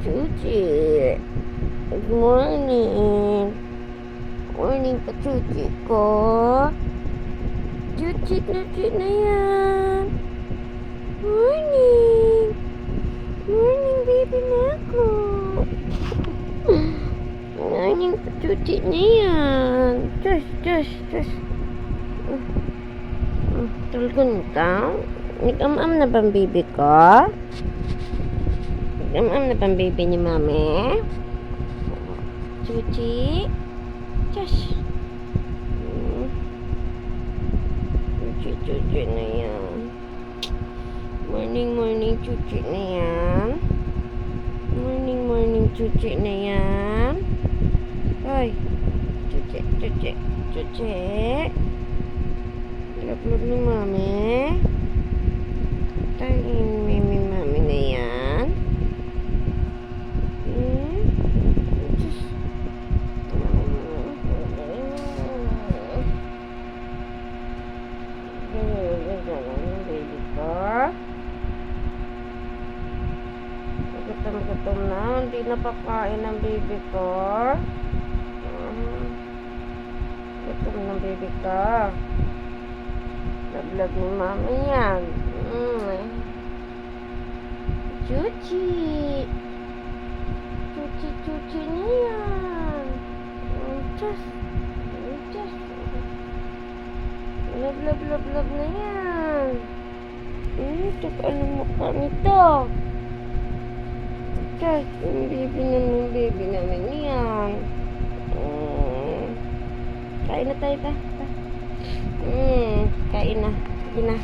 Chuchi. Good morning. Morning pa, Chuchi ko. Chuchi na yan. Morning. Morning, baby na ako. Morning pa, Chuchi na yan. Just. Tulgon ka? Nag-am-am na bang baby ko? Nag-am-am na bang baby ni mami? Chuchi? Just. Chuchi na yan. Morning, Chuchi na yan. Morning, Chuchi na yan. Hoy. Chuchi. Love ni mami. Tayin mami na yan. Just. Baby ko. Gutom na. Hindi napakain ng baby ko. Gutom ng baby ko. Love ni mami yan. Chuchi na yan. Just. Love na yan. Ano mukha nito? Just, baby naman yan. Kain na tayo ta. Kain na. Sige na.